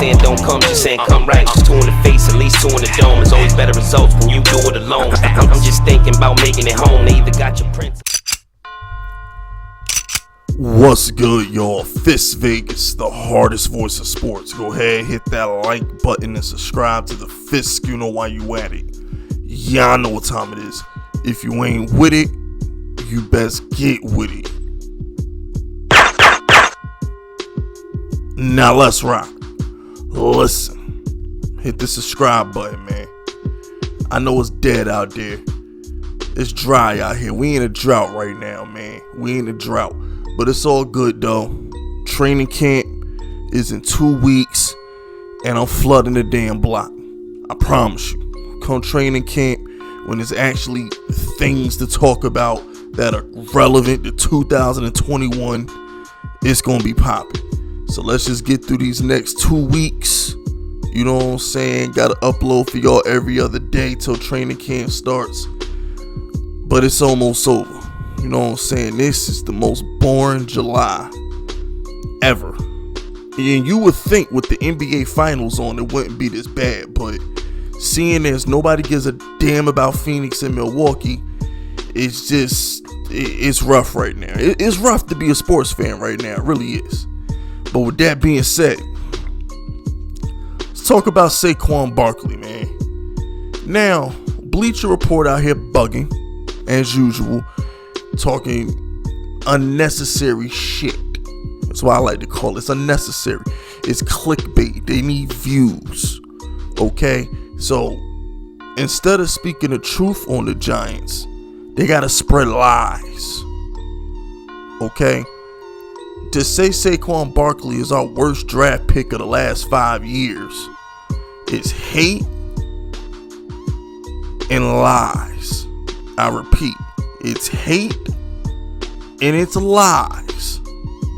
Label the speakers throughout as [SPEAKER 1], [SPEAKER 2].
[SPEAKER 1] saying don't come, she's saying come right. Two in the face, at least two in the dome. It's always better results when you do it alone. I'm just thinking about making it home. They either got your prince.
[SPEAKER 2] What's good, y'all? FISK Vegas, the hardest voice of sports. Go ahead, hit that like button and subscribe to the FISK. You know why you at it. Y'all know what time it is. If you ain't with it, you best get with it. Now let's rock. Listen, hit the subscribe button, man. I know it's dead out there. It's dry out here. We in a drought right now, man. We in a drought. But it's all good though. Training camp is in 2 weeks and I'm flooding the damn block. I promise you. Come training camp, when there's actually things to talk about that are relevant to 2021, it's gonna be popping. So let's just get through these next 2 weeks. You know what I'm saying? Gotta upload for y'all every other day till training camp starts. But it's almost over. You know what I'm saying? This is the most boring July ever. And you would think with the NBA Finals on, it wouldn't be this bad. But seeing as nobody gives a damn about Phoenix and Milwaukee, it's rough right now. It's rough to be a sports fan right now. It really is. But with that being said, let's talk about Saquon Barkley, man. Now, Bleacher Report out here bugging, as usual. Talking unnecessary shit. That's why I like to call it. It's unnecessary. It's clickbait. They need views. Okay? So instead of speaking the truth on the Giants, they gotta spread lies. Okay? To say Saquon Barkley is our worst draft pick of the last 5 years is hate and lies. I repeat. It's hate and it's lies.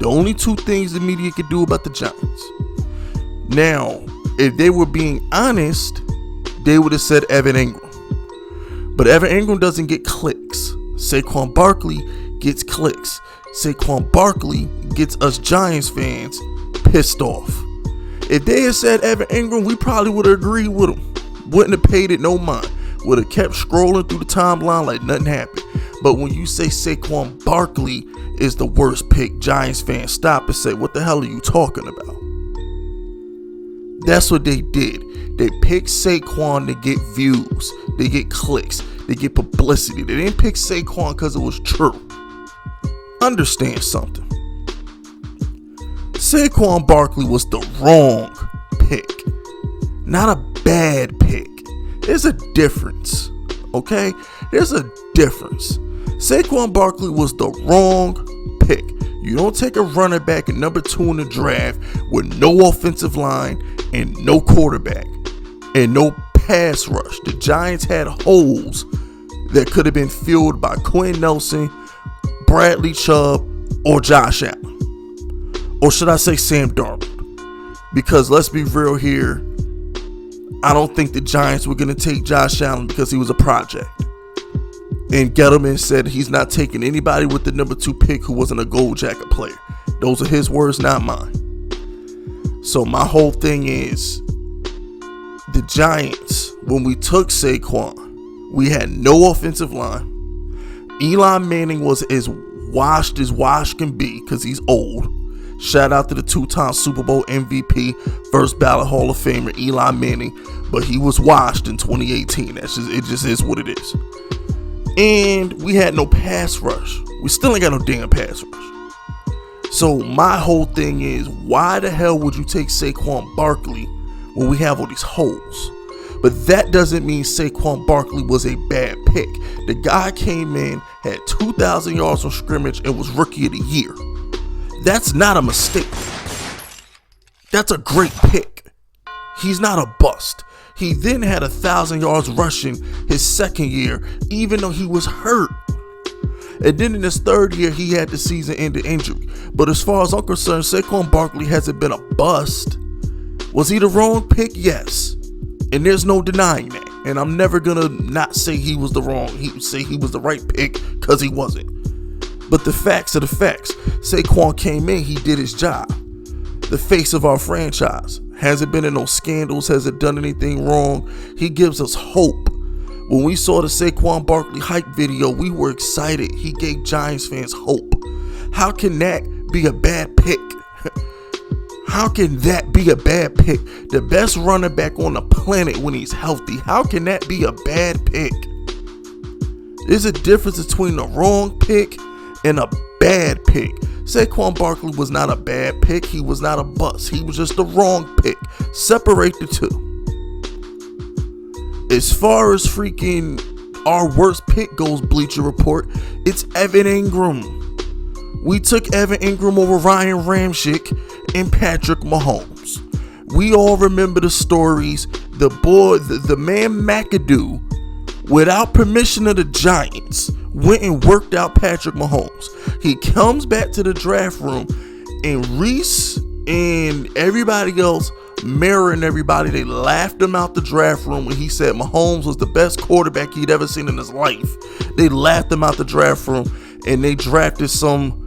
[SPEAKER 2] The only two things the media could do about the Giants. Now, if they were being honest, they would have said Evan Engram. But Evan Engram doesn't get clicks. Saquon Barkley gets clicks. Saquon Barkley gets us Giants fans pissed off. If they had said Evan Engram, we probably would have agreed with him. Wouldn't have paid it no mind. Would have kept scrolling through the timeline like nothing happened. But when you say Saquon Barkley is the worst pick, Giants fans stop and say, what the hell are you talking about? That's what they did. They picked Saquon to get views. They get clicks. They get publicity. They didn't pick Saquon because it was true. Understand something. Saquon Barkley was the wrong pick. Not a bad pick. There's a difference. Okay? There's a difference. Saquon Barkley was the wrong pick. You don't take a running back at number 2 in the draft with no offensive line and no quarterback and no pass rush. The Giants had holes that could have been filled by Quinn Nelson, Bradley Chubb, or Josh Allen. Or should I say Sam Darnold? Because let's be real here, I don't think the Giants were going to take Josh Allen because he was a project. And Gettleman said he's not taking anybody with the number 2 pick who wasn't a gold jacket player. Those are his words, not mine. So my whole thing is, the Giants, when we took Saquon, we had no offensive line. Eli Manning was as washed as wash can be because he's old. Shout out to the 2-time Super Bowl MVP, first ballot Hall of Famer Eli Manning, but he was washed in 2018. It just is what it is. And we had no pass rush. We still ain't got no damn pass rush. So my whole thing is, why the hell would you take Saquon Barkley when we have all these holes? But that doesn't mean Saquon Barkley was a bad pick. The guy came in, had 2,000 yards from scrimmage, and was rookie of the year. That's not a mistake. That's a great pick. He's not a bust. He then had 1,000 yards rushing his second year, even though he was hurt. And then in his third year, he had the season-ending injury. But as far as I'm concerned, Saquon Barkley hasn't been a bust. Was he the wrong pick? Yes. And there's no denying that. And I'm never going to not say he was the right pick, because he wasn't. But the facts are the facts. Saquon came in, he did his job. The face of our franchise. Hasn't been in no scandals, hasn't done anything wrong. He gives us hope. When we saw the Saquon Barkley hype video, we were excited. He gave Giants fans hope. How can that be a bad pick? How can that be a bad pick? The best running back on the planet when he's healthy. How can that be a bad pick? There's a difference between a wrong pick and a bad pick. Saquon Barkley was not a bad pick. He was not a bust. He was just the wrong pick. Separate the two. As far as freaking our worst pick goes, Bleacher Report, it's Evan Engram. We took Evan Engram over Ryan Ramczyk and Patrick Mahomes. We all remember the stories. The man McAdoo, without permission of the Giants, went and worked out Patrick Mahomes. He comes back to the draft room, and Reese and everybody else, Mara and everybody, they laughed him out the draft room when he said Mahomes was the best quarterback he'd ever seen in his life. They laughed him out the draft room, and they drafted some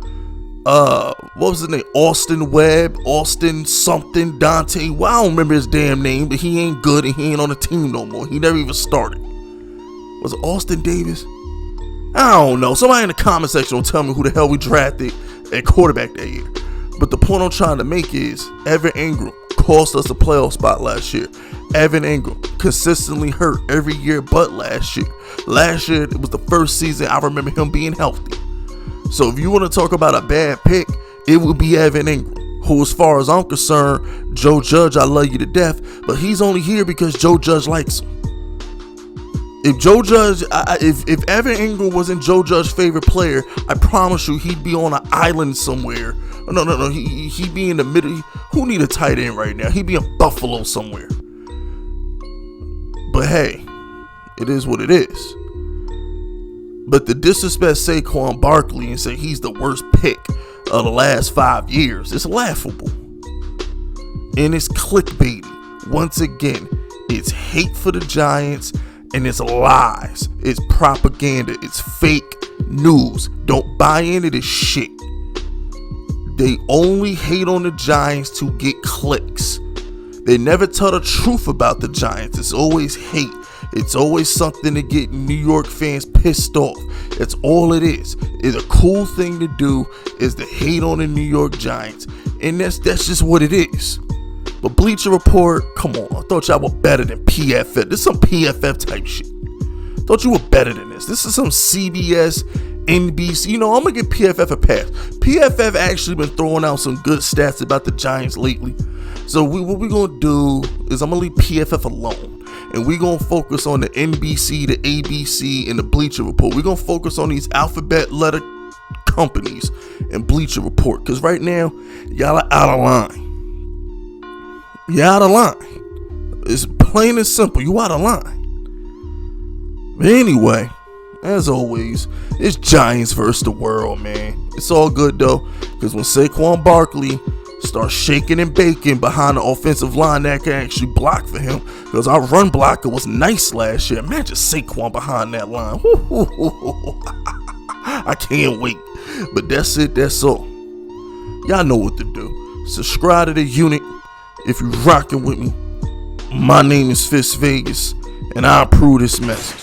[SPEAKER 2] what was his name? Austin Webb, Austin something, Dante. Well, I don't remember his damn name, but he ain't good and he ain't on the team no more. He never even started. Was it Austin Davis? I don't know. Somebody in the comment section will tell me who the hell we drafted at quarterback that year. But the point I'm trying to make is Evan Engram cost us a playoff spot last year. Evan Engram consistently hurt every year but last year. Last year, it was the first season I remember him being healthy. So if you want to talk about a bad pick, it would be Evan Engram, who, as far as I'm concerned, Joe Judge, I love you to death, but he's only here because Joe Judge likes him. If Joe Judge, if Evan Engram wasn't Joe Judge's favorite player, I promise you he'd be on an island somewhere. No, he'd be in the middle. Who need a tight end right now? He'd be in Buffalo somewhere. But hey, it is what it is. But to disrespect Saquon Barkley and say he's the worst pick of the last 5 years, it's laughable. And it's clickbaity. Once again, it's hate for the Giants and it's lies. It's propaganda. It's fake news. Don't buy into this shit. They only hate on the Giants to get clicks. They never tell the truth about the Giants. It's always hate. It's always something to get New York fans pissed off. That's all it is. It's a cool thing to do is to hate on the New York Giants. And that's just what it is. But Bleacher Report, come on. I thought y'all were better than PFF. This is some PFF type shit. Thought you were better than this. This is some CBS, NBC. You know, I'm going to give PFF a pass. PFF actually been throwing out some good stats about the Giants lately. So what we're going to do is I'm going to leave PFF alone. And we're going to focus on the NBC, the ABC, and the Bleacher Report. We're going to focus on these alphabet letter companies and Bleacher Report. Because right now, y'all are out of line. You're out of line. It's plain and simple. You out of line. But anyway, as always, it's Giants versus the world, man. It's all good, though. Because when Saquon Barkley start shaking and baking behind the offensive line that can actually block for him, because our run blocker was nice last year. Imagine Saquon behind that line. I can't wait. But that's it. That's all. Y'all know what to do. Subscribe to the unit if you're rocking with me. My name is FISK Vegas, and I approve this message.